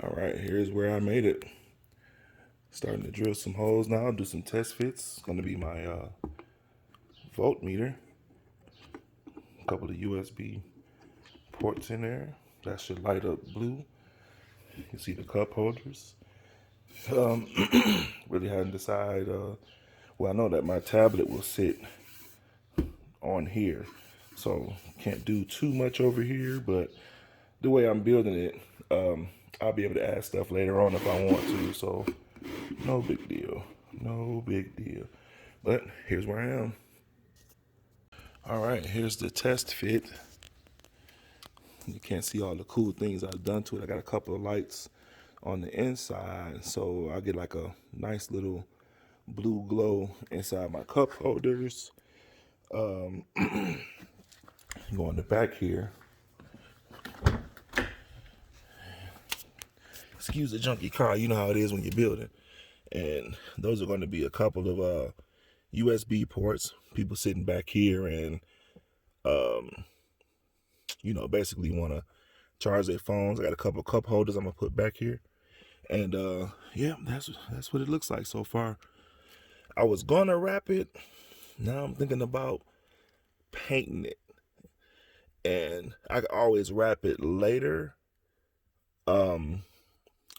All right, here's where I made it. Starting to drill some holes now, do some test fits. It's gonna be my voltmeter. A couple of USB ports in there. That should light up blue. You can see the cup holders. Um, really hadn't decided. Well, I know that my tablet will sit on here, so can't do too much over here. But the way I'm building it, I'll be able to add stuff later on if I want to. So no big deal. No big deal. But here's where I am. All right, here's the test fit. You can't see all the cool things I've done to it. I got a couple of lights on the inside, so I get like a nice little blue glow inside my cup holders. Go on the back here. Excuse the junky car. You know how it is when you're building. And those are going to be a couple of USB ports. People sitting back here and basically want to charge their phones. I got a couple of cup holders I'm gonna put back here. And yeah, that's what it looks like so far. I was gonna wrap it. Now I'm thinking about painting it. And I can always wrap it later. Um,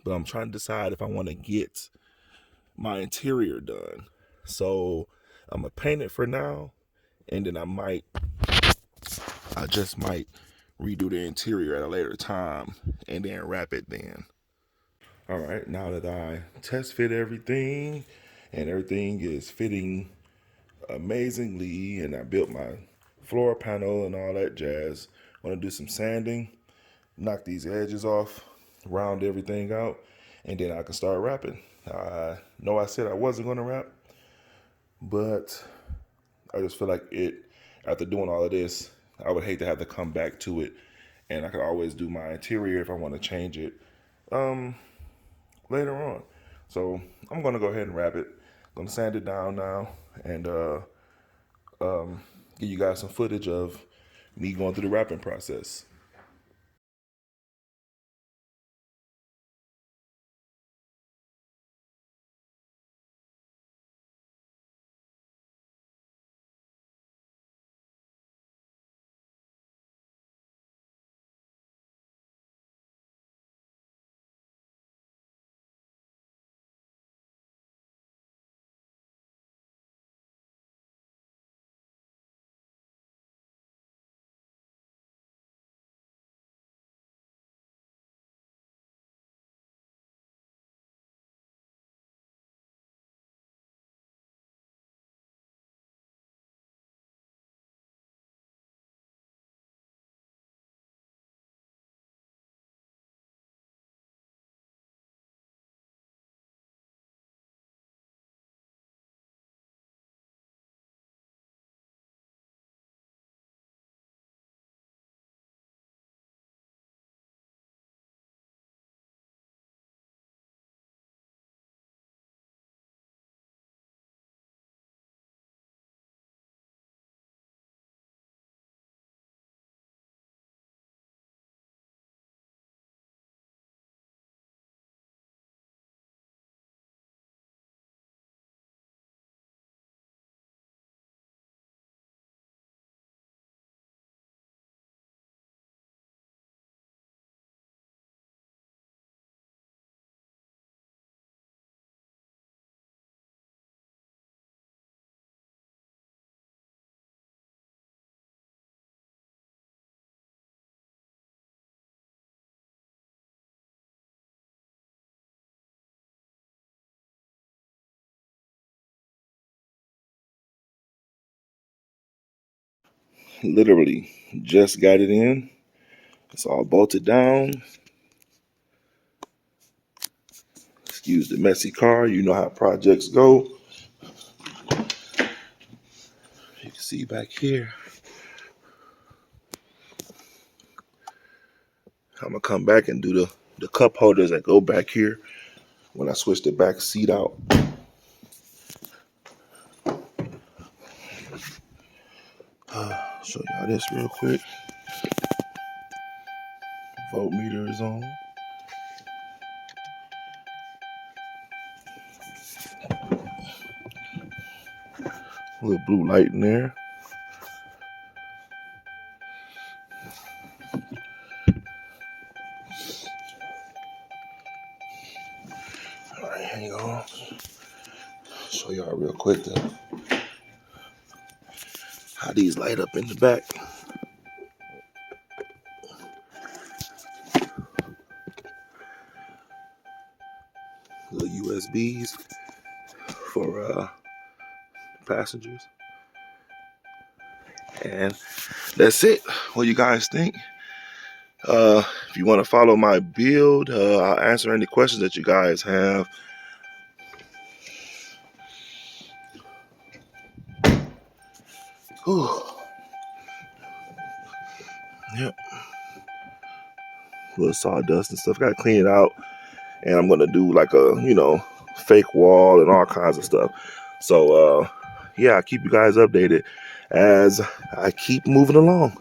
but I'm trying to decide if I want to get my interior done. So I'm gonna paint it for now, and then I just might redo the interior at a later time and then wrap it then. All right, now that I test fit everything and everything is fitting amazingly, and I built my floor panel and all that jazz, I'm gonna do some sanding, knock these edges off, round everything out, and then I can start wrapping. I know I said I wasn't gonna wrap, but I just feel like after doing all of this, I would hate to have to come back to it, and I could always do my interior if I want to change it um, later on. So I'm gonna go ahead and wrap it. I'm gonna sand it down now, and give you guys some footage of me going through the wrapping process. Literally just got it in. It's all bolted down. Excuse the messy car. You know how projects go. You can see back here. I'm gonna come back and do the cup holders that go back here when I switch the back seat out. Show y'all this real quick. Voltmeter is on. A little blue light in there. All right, hang on. Show y'all real quick how these light up in the back. Little USBs for passengers. And that's it. What do you guys think? If you want to follow my build, I'll answer any questions that you guys have. Whew. Yep. A little sawdust and stuff. Gotta clean it out. And I'm gonna do like a, fake wall and all kinds of stuff. So yeah, I'll keep you guys updated as I keep moving along.